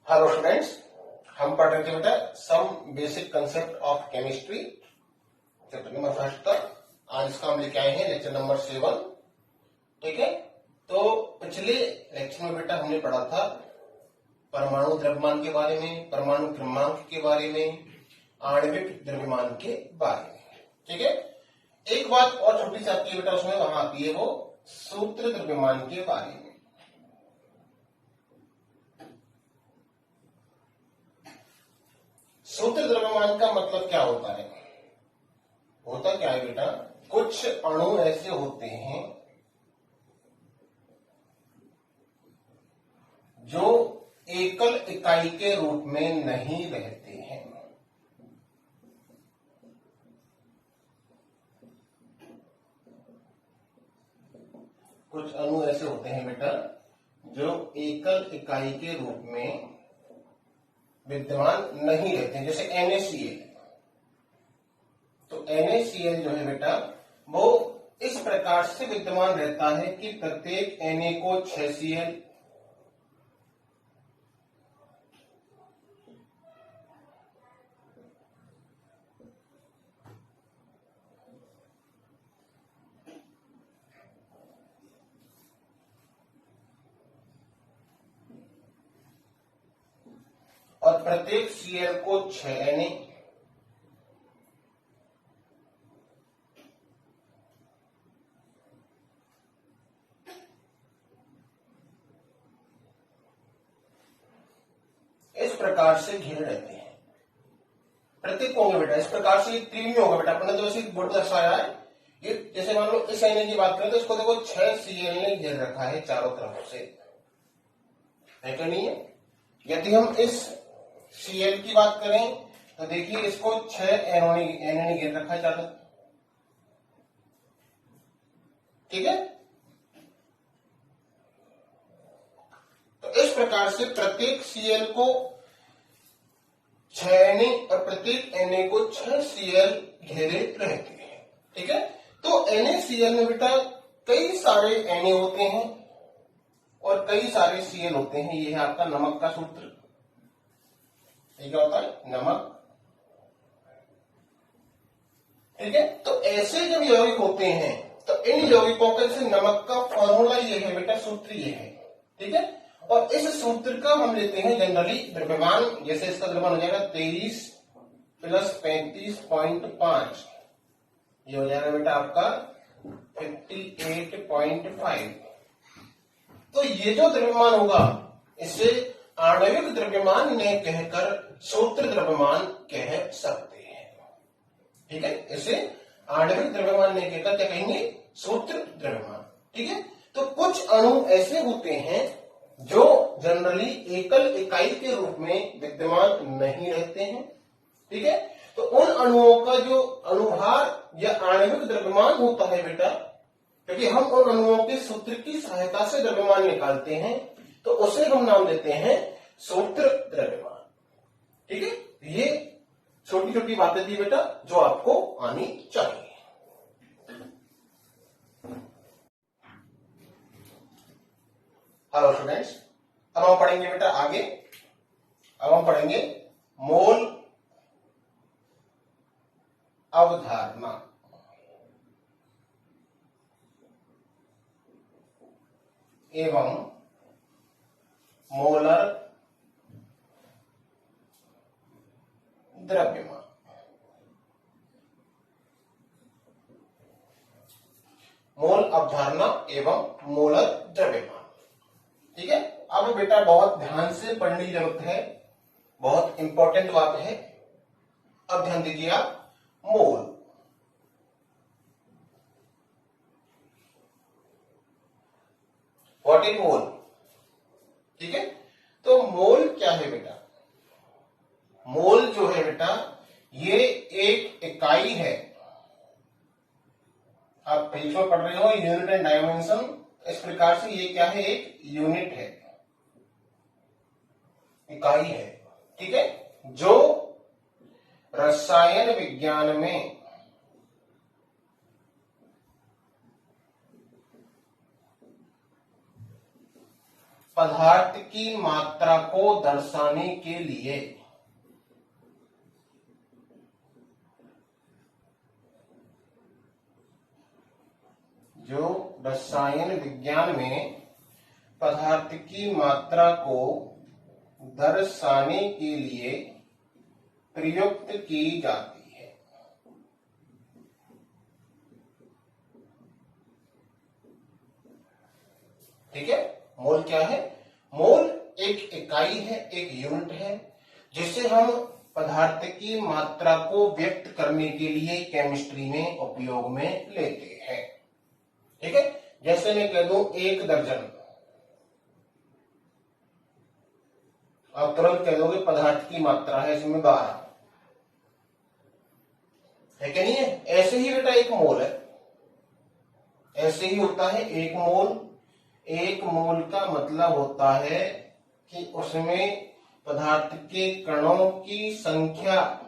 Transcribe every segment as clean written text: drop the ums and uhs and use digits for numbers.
Hello students, हम पढ़ रहे थे बेटा some basic concept of chemistry chapter number first का। आज इसका हम लेके आए हैं लेक्चर नंबर 7। ठीक है, तो पिछले लेक्चर में बेटा हमने पढ़ा था परमाणु द्रव्यमान के बारे में, परमाणु क्रमांक के बारे में, आणविक द्रव्यमान के बारे में। ठीक है, एक बात और छोटी सी आती है बेटा उसमें, वहां आती है वो सूत्र द्रव्यमान के बारे में। सूत्र द्रव्यमान का मतलब क्या होता है? होता क्या है बेटा, कुछ अणु ऐसे होते हैं जो एकल इकाई के रूप में नहीं रहते हैं। कुछ अणु ऐसे होते हैं बेटा जो एकल इकाई के रूप में विद्यमान नहीं रहते हैं, जैसे NaCl। तो NaCl जो है बेटा वो इस प्रकार से विद्यमान रहता है कि प्रत्येक Na को 6Cl, और प्रत्येक Cl को 6 Na, इस प्रकार से घेरे रहते हैं। प्रत्येक होंगे बेटा इस प्रकार से, त्रिविमीय होगा बेटा। अपने तो ऐसे बोर्ड दर्शाया है ये, जैसे मान लो इस Na की बात करें तो इसको देखो 6Cl ने घेर रखा है चारों तरफ से, है क्या नहीं है? यदि हम इस Cl की बात करें तो देखिए इसको 6 Na ने घेर रखा है चारों। ठीक है, तो इस प्रकार से प्रत्येक Cl को 6 Na और प्रत्येक Na को 6Cl घेरे रहते हैं। ठीक है, तो NaCl में बेटा कई सारे Na होते हैं और कई सारे Cl होते हैं। ये है आपका नमक का सूत्र। ये क्या होता है? नमक। ठीक है, तो ऐसे जब यौगिक होते हैं तो इन यौगिकों के जैसे नमक का फॉर्मूला ये है बेटा, सूत्र ये है। ठीक है, और इस सूत्र का हम लेते हैं जनरली द्रव्यमान। जैसे इसका द्रव्यमान हो जाएगा 23 + 35.5, ये हो जाएगा बेटा आपका 58.5। तो ये जो द्रव्यमान होगा इसे आणविक द्रव्यमान ने कहकर सूत्र द्रव्यमान कह सकते हैं। ठीक है, इसे आणविक द्रव्यमान ने कहकर क्या कहेंगे? सूत्र द्रव्यमान। ठीक है, तो कुछ अणु ऐसे होते हैं जो जनरली एकल इकाई के रूप में विद्यमान नहीं रहते हैं। ठीक है, तो उन अणुओं का जो अणुभार या आणविक द्रव्यमान होता है बेटा, क्योंकि हम उन अणुओं के सूत्र की सहायता से द्रव्यमान निकालते हैं, तो उसे हम नाम देते हैं सूत्र द्रव्यमान। ठीक है, ये छोटी छोटी बातें थी बेटा जो आपको आनी चाहिए। हेलो स्टूडेंट्स, अब हम पढ़ेंगे बेटा आगे। अब हम पढ़ेंगे मोल अवधारणा एवं मोलर द्रव्यमान। मोल अवधारणा एवं मोलर द्रव्यमान। ठीक है, अब बेटा बहुत ध्यान से पढ़ने की जरूरत है, बहुत इंपॉर्टेंट बात है। अब ध्यान दीजिए आप, मोल। What is mole? ठीक है, तो मोल क्या है बेटा? मोल जो है बेटा ये एक इकाई है। आप पेज में पढ़ रहे हो यूनिट एंड डायमेंशन, इस प्रकार से ये क्या है? एक यूनिट है, इकाई है। ठीक है, जो रसायन विज्ञान में पदार्थ की मात्रा को दर्शाने के लिए जो रसायन विज्ञान में पदार्थ की मात्रा को दर्शाने के लिए प्रयुक्त की जाती है। ठीक है, मोल क्या है? मोल एक इकाई है, एक यूनिट है, जिसे हम पदार्थ की मात्रा को व्यक्त करने के लिए केमिस्ट्री में उपयोग में लेते हैं। ठीक है, जैसे मैं कह दूं 1 दर्जन, आप तुरंत कह दोगे पदार्थ की मात्रा है इसमें 12 है कि नहीं है? ऐसे ही बेटा एक मोल है, ऐसे ही होता है एक मोल। एक मोल का मतलब होता है कि उसमें पदार्थ के कणों की संख्या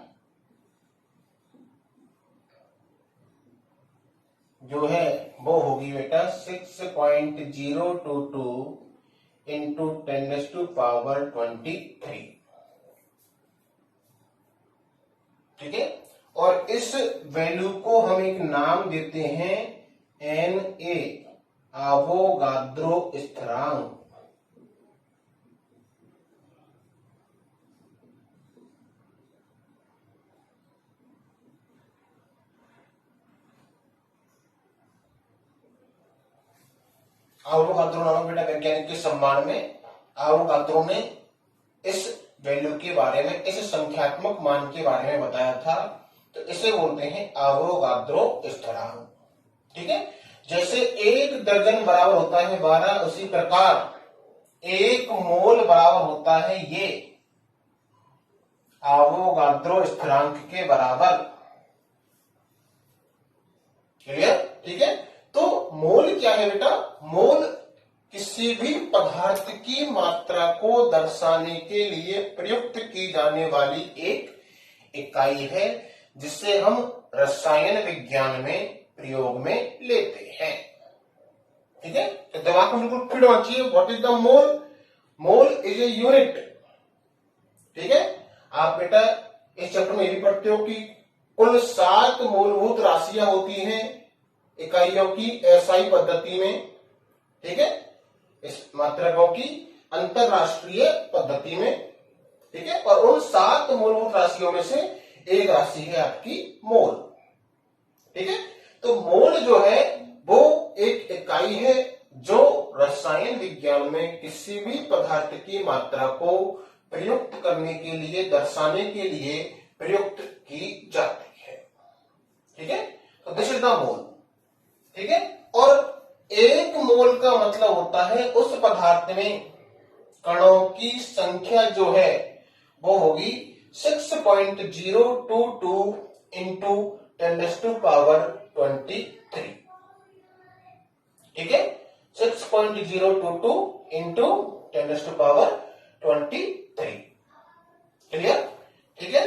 जो है वो होगी बेटा 6.022 इंटू 10⁻23। ठीक है, और इस वैल्यू को हम एक नाम देते हैं Na, आवोगाद्रो स्थिरांक। आवोगाद्रो नामक बेटा वैज्ञानिक के सम्मान में आवोगाद्रो ने इस वैल्यू के बारे में, इस संख्यात्मक मान के बारे में बताया था, तो इसे बोलते हैं आवोगाद्रो स्थिरांक। ठीक है, जैसे 1 दर्जन बराबर होता है 12, उसी प्रकार 1 मोल बराबर होता है ये आवोगाद्रो स्थिरांक के बराबर। क्लियर? ठीक है, तो मोल क्या है बेटा? मोल किसी भी पदार्थ की मात्रा को दर्शाने के लिए प्रयुक्त की जाने वाली एक इकाई है, जिसे हम रसायन विज्ञान में प्रयोग में लेते हैं। ठीक है, तो दिमाग में बिल्कुल फिट होना चाहिए। What is the mole? Mole is a unit. ठीक है, आप बेटा इस चैप्टर में भी पढ़ते हो कि कुल 7 मूलभूत राशियां होती हैं इकाइयों की एसआई पद्धति में। ठीक है, इस मात्रकों की अंतरराष्ट्रीय पद्धति में। ठीक है, और उन 7 मूलभूत राशियों में से एक राशि है आपकी मोल। ठीक है, तो मोल जो है वो एक इकाई है जो रसायन विज्ञान में किसी भी पदार्थ की मात्रा को प्रयुक्त करने के लिए, दर्शाने के लिए प्रयुक्त की जाती है। ठीक है, तो दिस इज द मोल। ठीक है, और 1 मोल का मतलब होता है उस पदार्थ में कणों की संख्या जो है वो होगी 6.022 इंटू 10⁻23। ठीक है, 6.022 इंटू 10⁻23। क्लियर? ठीक है,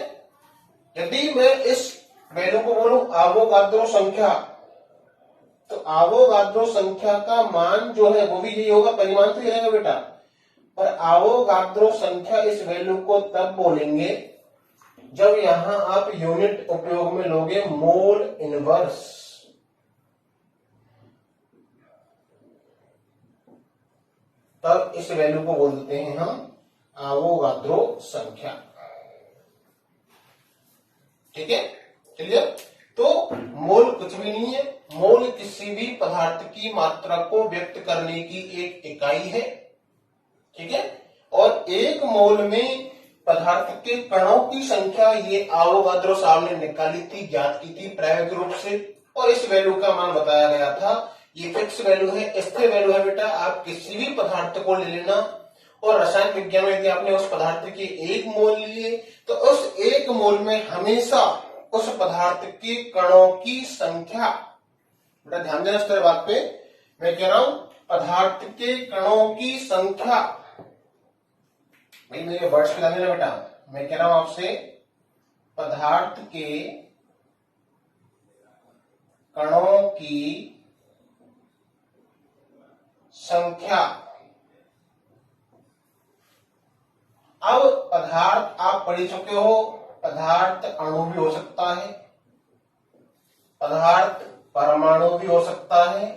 यदि मैं इस वैल्यू को बोलूं आवोगाद्रो संख्या, तो आवोगाद्रो संख्या का मान जो है वो भी यही होगा, परिमाण तो ही रहेगा बेटा, पर आवोगाद्रो संख्या इस वैल्यू को तब बोलेंगे जब यहां आप यूनिट उपयोग में लोगे मोल इनवर्स। तब इस वैल्यू को बोल देते हैं हम आवोगाद्रो संख्या। ठीक है, क्लियर? तो मोल कुछ भी नहीं है, मोल किसी भी पदार्थ की मात्रा को व्यक्त करने की एक इकाई है। ठीक है, और 1 मोल में पदार्थ के कणों की संख्या ये आवोगाद्रो साहब ने निकाली थी, ज्ञात की थी प्रायोगिक रूप से, और इस वैल्यू का मान बताया गया था। ये फिक्स वैल्यू है, स्थिर वैल्यू है बेटा। आप किसी भी पदार्थ को ले लेना, और रसायन विज्ञान में यदि आपने उस पदार्थ के 1 मोल लिए तो उस 1 मोल में हमेशा उस पदार्थ के कणों की संख्या, बेटा ध्यान देना इस तरह बात पे, मैं कह रहा हूं पदार्थ के कणों की संख्या, भाई मेरे वर्ड्स पे ना बेटा, मैं कह रहा हूं आपसे पदार्थ के कणों की संख्या अब पदार्थ आप पढ़ चुके हो, पदार्थ अणु भी हो सकता है, पदार्थ परमाणु भी हो सकता है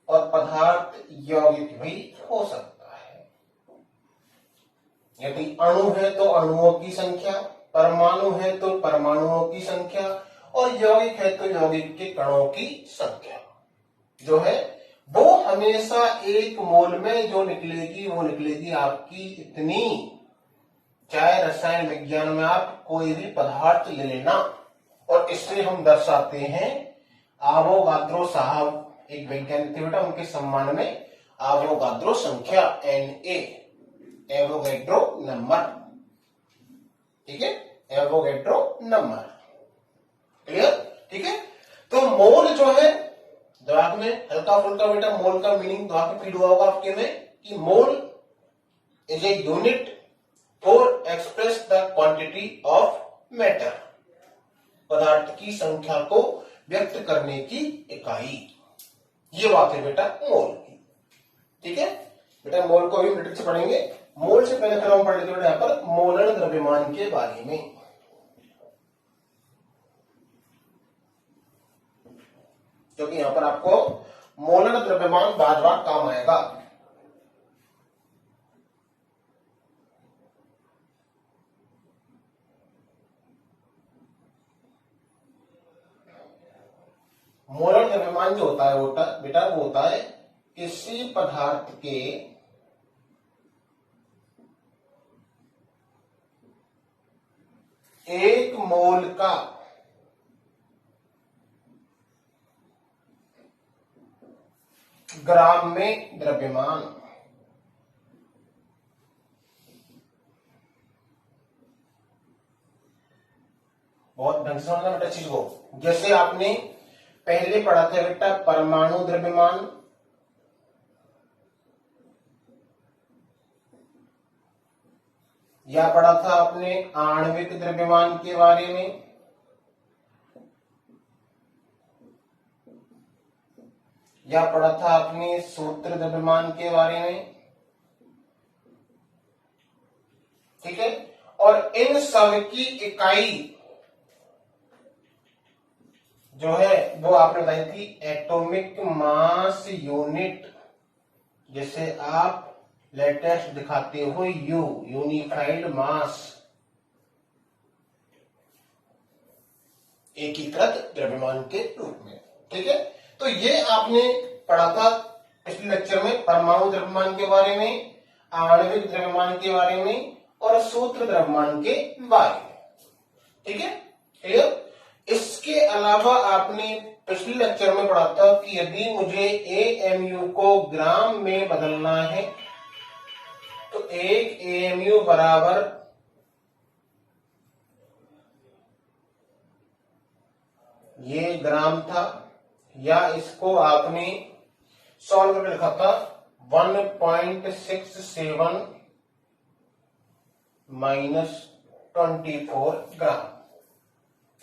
और पदार्थ यौगिक भी हो सकता है। यदि अणु है तो अणुओं की संख्या, परमाणु है तो परमाणुओं की संख्या और यौगिक है तो यौगिक के कणों की संख्या जो है वो हमेशा एक मोल में जो निकलेगी वो निकलेगी आपकी इतनी। चाहे रसायन विज्ञान में आप कोई भी पदार्थ ले लेना और इससे हम दर्शाते हैं। आवोगाद्रो साहब एक वैज्ञानिक थे बेटा, उनके सम्मान में आवोगाद्रो संख्या Na, एवोगैड्रो नंबर, ठीक है, एवोगैड्रो नंबर, क्लियर, ठीक है। तो मोल जो है दिमाग में हल्का फुल्का बेटा, मोल का मीनिंग दिमाग में फीड हुआ होगा आपके में कि mole is a unit for express the quantity of matter, पदार्थ की संख्या को व्यक्त करने की इकाई, ये बात है बेटा मोल की, ठीक है बेटा। मोल को भी मैट्रिक्स से पढ़ेंगे। मोल से पहले फिर हम पढ़ लेते हैं यहां पर मोलर द्रव्यमान के बारे में। क्योंकि यहां पर आपको मोलर द्रव्यमान बार बार काम आएगा। मोलर द्रव्यमान जो होता है बेटा वो होता है किसी पदार्थ के एक मोल का ग्राम में द्रव्यमान। बहुत ढंग से समझना बेटा चीज को। जैसे आपने पहले पढ़ा था बेटा परमाणु द्रव्यमान, या पढ़ा था आपने आणविक द्रव्यमान के बारे में, या पढ़ा था आपने सूत्र द्रव्यमान के बारे में, ठीक है। और इन सब की इकाई जो है वो आपने बताई थी एटॉमिक मास यूनिट। जैसे आप लेटेस्ट दिखाते हो यूनिफाइड मास, एकीकृत द्रव्यमान के रूप में, ठीक है। तो ये आपने पढ़ा था पिछले लेक्चर में परमाणु द्रव्यमान के बारे में, आणविक द्रव्यमान के बारे में और सूत्र द्रव्यमान के बारे में, ठीक है, क्लियर। इसके अलावा आपने पिछले लेक्चर में पढ़ा था कि यदि मुझे AMU को ग्राम में बदलना है तो एक AMU बराबर ये ग्राम था, या इसको आपने सॉल्व करके लिखा था 1.67 माइनस 24 ग्राम।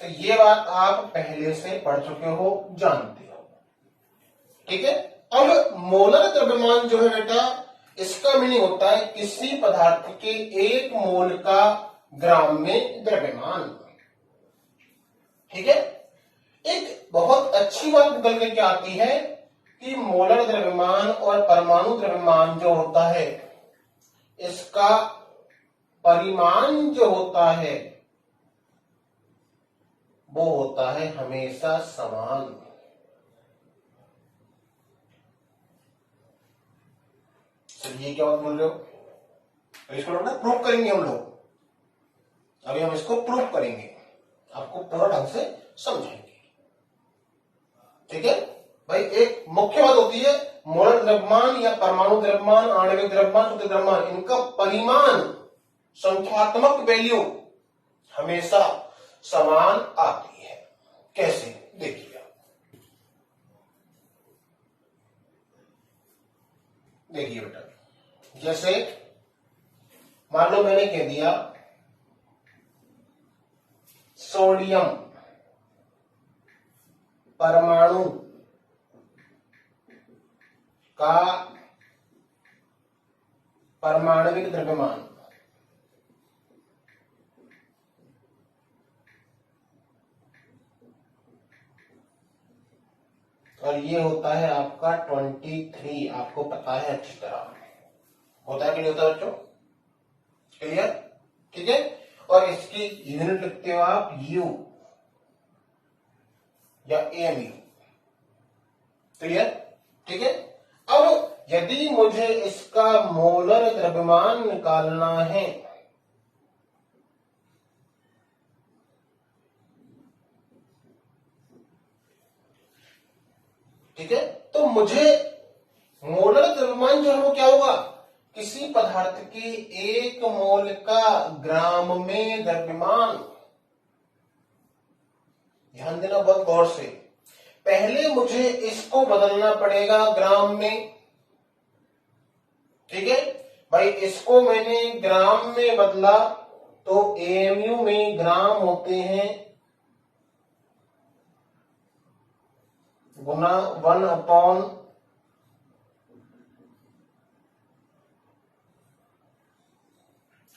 तो ये बात आप पहले से पढ़ चुके हो, जानते हो, ठीक है। अब मोलर द्रव्यमान जो है बेटा इसका मीनिंग होता है किसी पदार्थ के एक मोल का ग्राम में द्रव्यमान, ठीक है। एक बहुत अच्छी बात निकल के क्या आती है कि मोलर द्रव्यमान और परमाणु द्रव्यमान जो होता है इसका परिमाण जो होता है वो होता है हमेशा समान। ये क्या बात बोल रहे हो? इसको ना प्रूफ करेंगे हम लोग, अभी हम इसको प्रूफ करेंगे, आपको पूरा ढंग से समझाएंगे, ठीक है भाई। एक मुख्य बात होती है मोलर द्रव्यमान या परमाणु द्रव्यमान, आणविक द्रव्यमान, सूत्र द्रव्यमान, इनका परिमाण संख्यात्मक वैल्यू हमेशा समान आती है। कैसे देखिए, देखिए बेटा, जैसे मान लो मैंने कह दिया सोडियम परमाणु का परमाणविक द्रव्यमान। और ये होता है आपका 23, आपको पता है अच्छी तरह होता है कि नहीं होता बच्चों, क्लियर, ठीक है। और इसकी यूनिट लिखते हो आप यू या एमयू, क्लियर, ठीक है। अब यदि मुझे इसका मोलर द्रव्यमान निकालना है, ठीक है, तो मुझे मोलर द्रव्यमान जो है वो क्या होगा, किसी पदार्थ के 1 मोल का ग्राम में द्रव्यमान। ध्यान देना बहुत गौर से, पहले मुझे इसको बदलना पड़ेगा ग्राम में, ठीक है भाई। इसको मैंने ग्राम में बदला तो एएमयू में ग्राम होते हैं गुना 1/,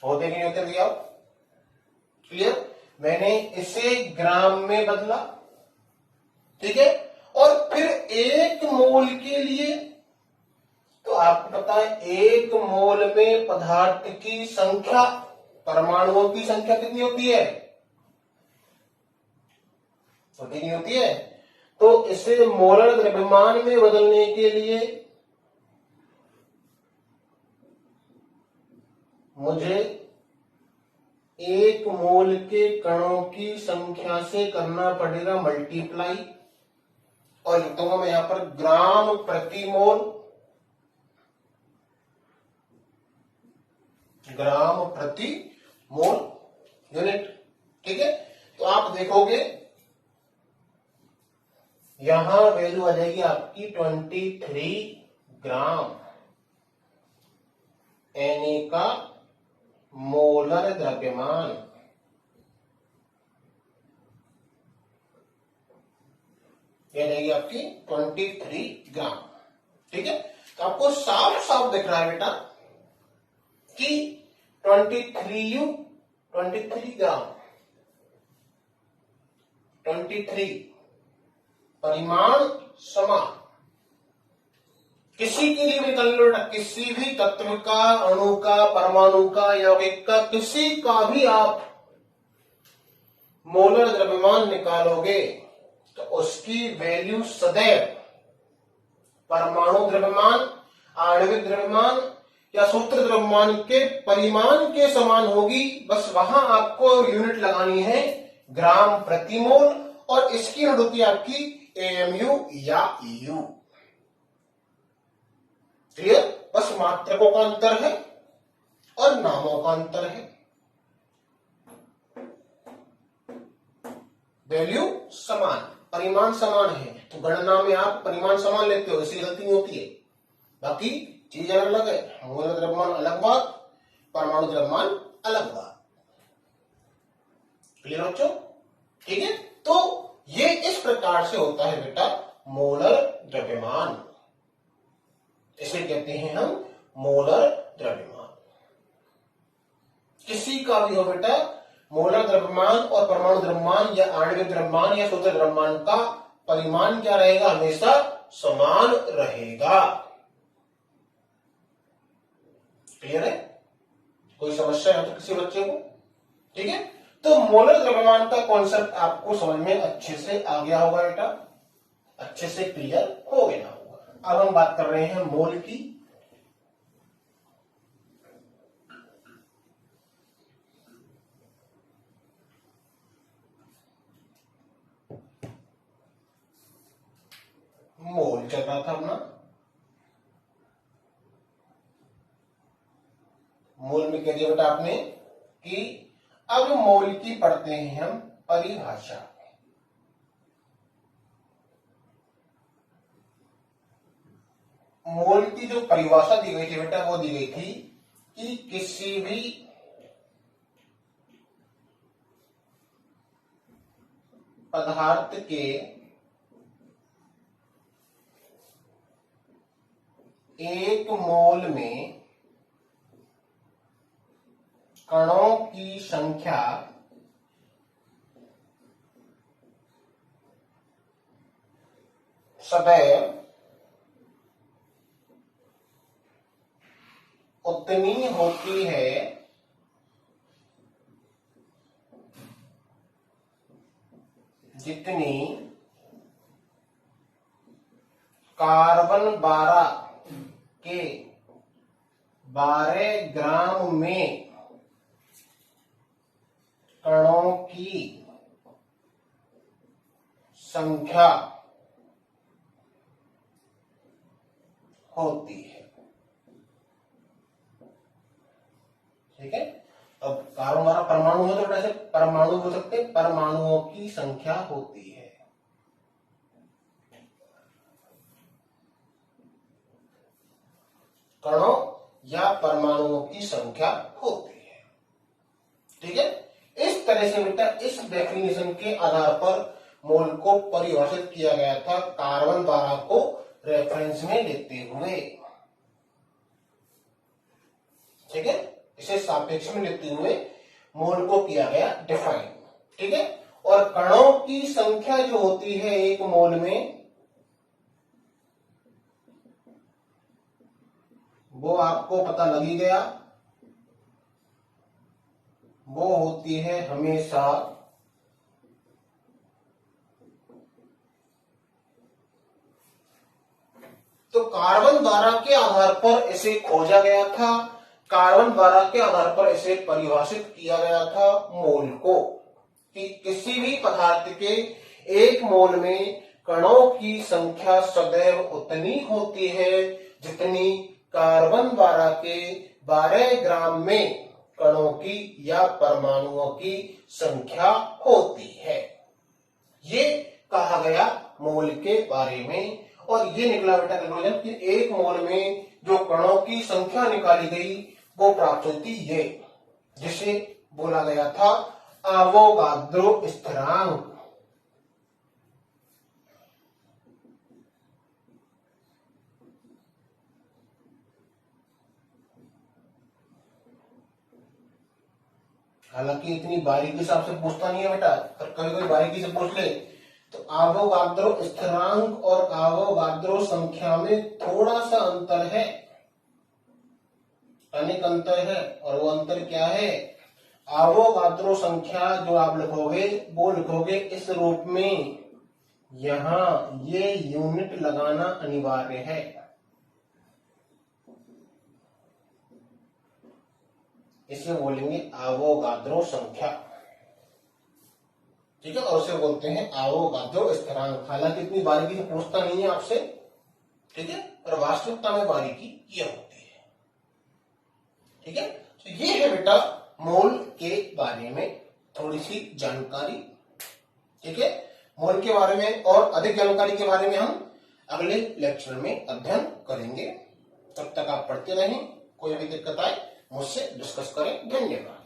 होते नहीं होते भैया, क्लियर। मैंने इसे ग्राम में बदला, ठीक है। और फिर 1 मोल के लिए, तो आपको पता है 1 मोल में पदार्थ की संख्या, परमाणुओं की संख्या कितनी होती है, होती नहीं होती है। तो इसे मोलर द्रव्यमान में बदलने के लिए मुझे 1 मोल के कणों की संख्या से करना पड़ेगा मल्टीप्लाई, और लिखूंगा मैं यहां पर ग्राम प्रति मोल, ग्राम प्रति मोल यूनिट, ठीक है। तो आप देखोगे यहां वैल्यू आ जाएगी आपकी 23 ग्राम Na का मोलर द्रव्यमान। ये रहेगी आपकी 23 ग्राम, ठीक है। तो आपको साफ साफ दिख रहा है बेटा कि 23U 23 ग्राम, 23 परिमाण समान, किसी के लिए भी निकाल लो, किसी भी तत्व का, अणु का, परमाणु का, यौगिक का, किसी का भी आप मोलर द्रव्यमान निकालोगे तो उसकी वैल्यू सदैव परमाणु द्रव्यमान, आणविक द्रव्यमान या सूत्र द्रव्यमान के परिमाण के समान होगी। बस वहां आपको यूनिट लगानी है ग्राम प्रति मोल, और इसकी यूनिट होती है आपकी एएमयू या यू, क्लियर। बस मात्रकों का अंतर है और नामों का अंतर है, वैल्यू समान, परिमाण समान है, तो गणना में आप परिमाण समान लेते हो, इसलिए गलती नहीं होती है। बाकी चीज अलग अलग है, मोलर द्रव्यमान अलग बात, परमाणु द्रव्यमान अलग बात, क्लियर बच्चों, ठीक है। तो ये इस प्रकार से होता है बेटा मोलर द्रव्यमान, इसे कहते हैं हम मोलर द्रव्यमान। किसी का भी हो बेटा, मोलर द्रव्यमान और परमाणु द्रव्यमान या आणविक द्रव्यमान या सूत्र द्रव्यमान का परिमाण क्या रहेगा, हमेशा समान रहेगा, क्लियर है। कोई समस्या है तो किसी बच्चे को, ठीक है। तो मोलर द्रव्यमान का कॉन्सेप्ट आपको समझ में अच्छे से आ गया होगा बेटा, अच्छे से क्लियर हो गया होगा। अब हम बात कर रहे हैं मोल की। मोल चल रहा था अपना, मोल में कह दिया बेटा आपने कि अब मोल की पढ़ते हैं हम परिभाषा। मोल की जो परिभाषा दी गई थी बेटा, वो दी गई थी कि किसी भी पदार्थ के 1 मोल में कणों की संख्या सदैव उतनी होती है जितनी कार्बन 12 के 12 ग्राम में कणों की संख्या होती है। ठीक है, अब कार्बन 12 परमाणु है तो ऐसे परमाणु हो सकते हैं, परमाणुओं की संख्या होती है। कणों या परमाणुओं की संख्या होती है। ठीक है, इस तरह से बेटा इस डेफिनेशन के आधार पर मोल को परिभाषित किया गया था, कार्बन 12 को रेफरेंस में लेते हुए। ठीक है, इसे सापेक्ष में लेते हुए मोल को किया गया डिफाइन। ठीक है, और कणों की संख्या जो होती है एक मोल में, वो आपको पता लग ही गया, वो होती है हमेशा तो कार्बन 12 के आधार पर इसे खोजा गया था, कार्बन 12 के आधार पर इसे परिभाषित किया गया था मोल को, कि किसी भी पदार्थ के एक मोल में कणों की संख्या सदैव उतनी होती है जितनी कार्बन 12 के 12 ग्राम में कणों की या परमाणुओं की संख्या होती है। ये कहा गया मोल के बारे में, और ये निकला बेटा कंक्लूजन कि एक मोल में जो कणों की संख्या निकाली गई वो प्राप्त होती ये, जिसे बोला गया था अवोगाद्रो स्थिरांक। हालांकि इतनी बारीकी से आपसे पूछता नहीं है बेटा, पर कभी कभी बारीकी से पूछ ले तो अवोगाद्रो स्थिरांक और अवोगाद्रो संख्या में थोड़ा सा अंतर है, अनेक अंतर है। और वो अंतर क्या है? अवोगाद्रो संख्या जो आप लिखोगे वो लिखोगे इस रूप में, यहां ये यूनिट लगाना अनिवार्य है। इसे बोलेंगे अवोगाद्रो संख्या। ठीक है, और उसे बोलते हैं अवोगाद्रो स्थिरांक। हालांकि इतनी बारीकी से पूछता नहीं है आपसे, ठीक है, पर वास्तविकता में बारीकी ये होती है। ठीक है, तो ये है बेटा मोल के बारे में थोड़ी सी जानकारी। ठीक है, मोल के बारे में और अधिक जानकारी के बारे में हम अगले लेक्चर में अध्ययन करेंगे। तब तक आप पढ़ते रहें, कोई भी दिक्कत आए मुझसे डिस्कस करें। धन्यवाद।